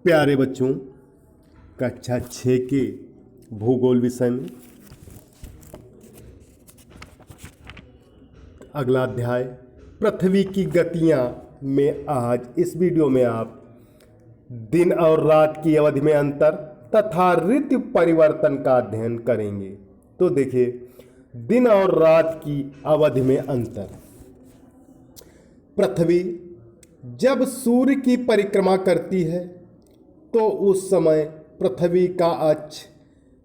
प्यारे बच्चों, कक्षा 6 के भूगोल विषय में अगला अध्याय पृथ्वी की गतियां में आज इस वीडियो में आप दिन और रात की अवधि में अंतर तथा ऋतु परिवर्तन का अध्ययन करेंगे। तो देखिए, दिन और रात की अवधि में अंतर। पृथ्वी जब सूर्य की परिक्रमा करती है तो उस समय पृथ्वी का अक्ष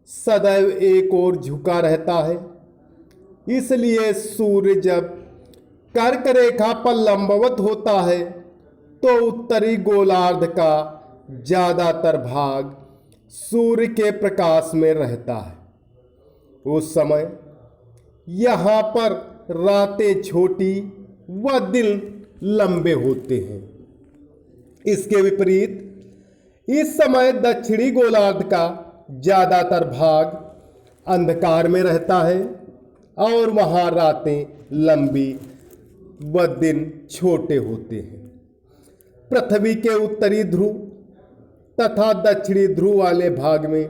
सदैव एक ओर झुका रहता है। इसलिए सूर्य जब कर्क रेखा पर लंबवत होता है तो उत्तरी गोलार्ध का ज़्यादातर भाग सूर्य के प्रकाश में रहता है। उस समय यहाँ पर रातें छोटी व दिन लंबे होते हैं। इसके विपरीत इस समय दक्षिणी गोलार्ध का ज़्यादातर भाग अंधकार में रहता है और वहाँ रातें लंबी व दिन छोटे होते हैं। पृथ्वी के उत्तरी ध्रुव तथा दक्षिणी ध्रुव वाले भाग में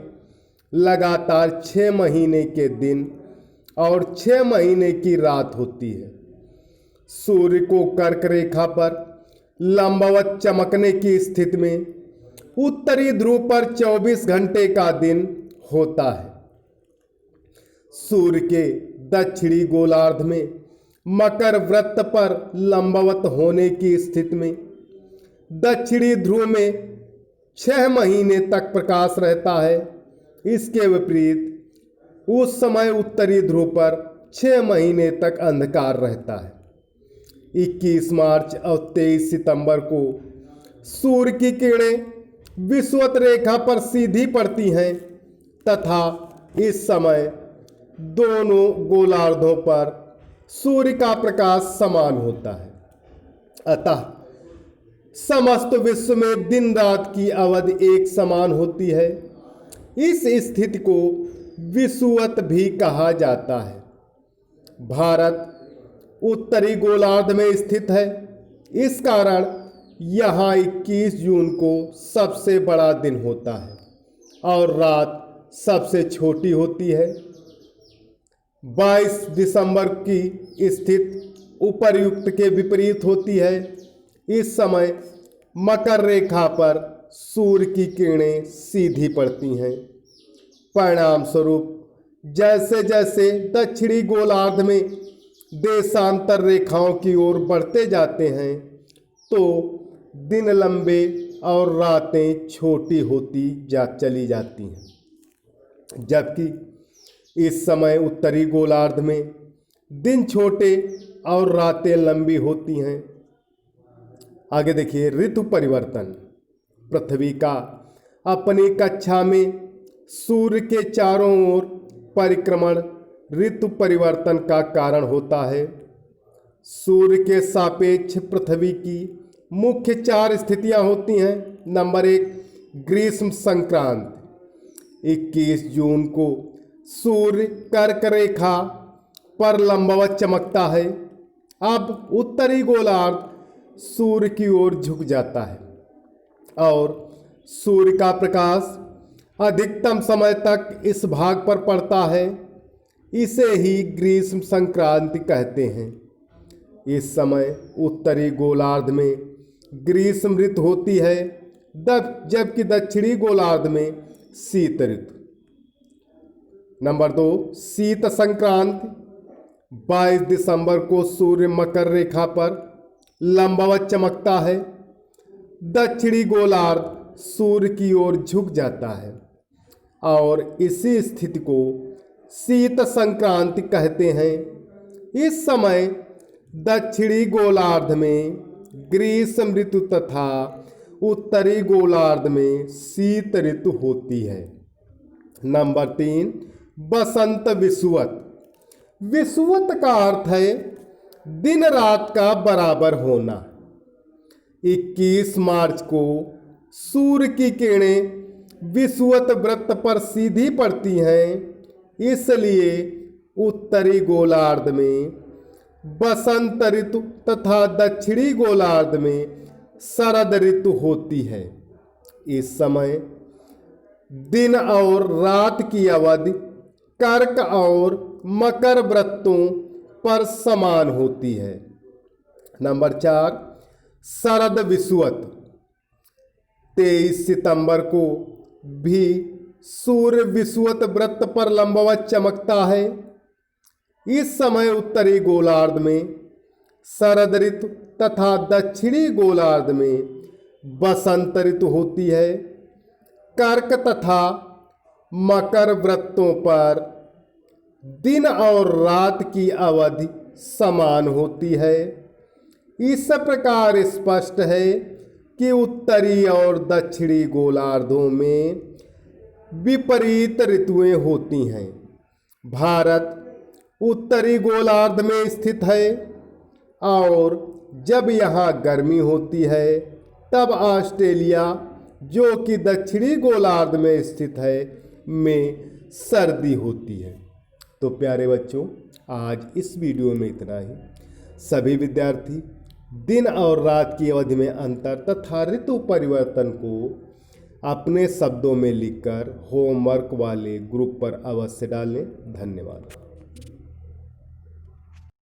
लगातार 6 महीने के दिन और 6 महीने की रात होती है। सूर्य को कर्क रेखा पर लंबवत चमकने की स्थिति में उत्तरी ध्रुव पर 24 घंटे का दिन होता है। सूर्य के दक्षिणी गोलार्ध में मकर वृत्त पर लंबवत होने की स्थिति में दक्षिणी ध्रुव में 6 महीने तक प्रकाश रहता है। इसके विपरीत उस समय उत्तरी ध्रुव पर 6 महीने तक अंधकार रहता है। 21 मार्च और 23 सितंबर को सूर्य की किरणें विषुवत रेखा पर सीधी पड़ती हैं तथा इस समय दोनों गोलार्धों पर सूर्य का प्रकाश समान होता है। अतः समस्त विश्व में दिन रात की अवधि एक समान होती है। इस स्थिति को विषुवत भी कहा जाता है। भारत उत्तरी गोलार्ध में स्थित है। इस कारण यहाँ 21 जून को सबसे बड़ा दिन होता है और रात सबसे छोटी होती है। 22 दिसंबर की स्थिति उपर्युक्त के विपरीत होती है। इस समय मकर रेखा पर सूर्य की किरणें सीधी पड़ती हैं। परिणाम स्वरूप जैसे जैसे दक्षिणी गोलार्ध में देशांतर रेखाओं की ओर बढ़ते जाते हैं तो दिन लंबे और रातें छोटी होती चली जाती हैं, जबकि इस समय उत्तरी गोलार्ध में दिन छोटे और रातें लंबी होती हैं। आगे देखिए, ऋतु परिवर्तन। पृथ्वी का अपनी कक्षा में सूर्य के चारों ओर परिक्रमण ऋतु परिवर्तन का कारण होता है। सूर्य के सापेक्ष पृथ्वी की मुख्य 4 स्थितियां होती हैं। नंबर 1, ग्रीष्म संक्रांति। 21 जून को सूर्य कर्क रेखा पर लंबवत चमकता है। अब उत्तरी गोलार्ध सूर्य की ओर झुक जाता है और सूर्य का प्रकाश अधिकतम समय तक इस भाग पर पड़ता है। इसे ही ग्रीष्म संक्रांति कहते हैं। इस समय उत्तरी गोलार्ध में ग्रीष्म ऋतु होती है जबकि दक्षिणी गोलार्ध में शीत ऋतु। नंबर 2, शीत संक्रांति। 22 दिसंबर को सूर्य मकर रेखा पर लंबवत चमकता है। दक्षिणी गोलार्ध सूर्य की ओर झुक जाता है और इसी स्थिति को शीत संक्रांति कहते हैं। इस समय दक्षिणी गोलार्ध में ग्रीष्म ऋतु तथा उत्तरी गोलार्ध में शीत ऋतु होती है। नंबर 3, बसंत विषुवत। विषुवत का अर्थ है दिन रात का बराबर होना। 21 मार्च को सूर्य की किरणें विषुवत वृत्त पर सीधी पड़ती हैं। इसलिए उत्तरी गोलार्ध में बसंत ऋतु तथा दक्षिणी गोलार्ध में शरद ऋतु होती है। इस समय दिन और रात की अवधि कर्क और मकर व्रतों पर समान होती है। नंबर 4, शरद विषुवत। 23 सितंबर को भी सूर्य विषुवत व्रत पर लंबवत चमकता है। इस समय उत्तरी गोलार्ध में शरद ऋतु तथा दक्षिणी गोलार्ध में बसंत ऋतु होती है। कर्क तथा मकर व्रतों पर दिन और रात की अवधि समान होती है। इस प्रकार स्पष्ट है कि उत्तरी और दक्षिणी गोलार्धों में विपरीत ऋतुएं होती हैं। भारत उत्तरी गोलार्ध में स्थित है और जब यहाँ गर्मी होती है तब ऑस्ट्रेलिया, जो कि दक्षिणी गोलार्ध में स्थित है, में सर्दी होती है। तो प्यारे बच्चों, आज इस वीडियो में इतना ही। सभी विद्यार्थी दिन और रात की अवधि में अंतर तथा ऋतु परिवर्तन को अपने शब्दों में लिखकर होमवर्क वाले ग्रुप पर अवश्य डालें। धन्यवाद।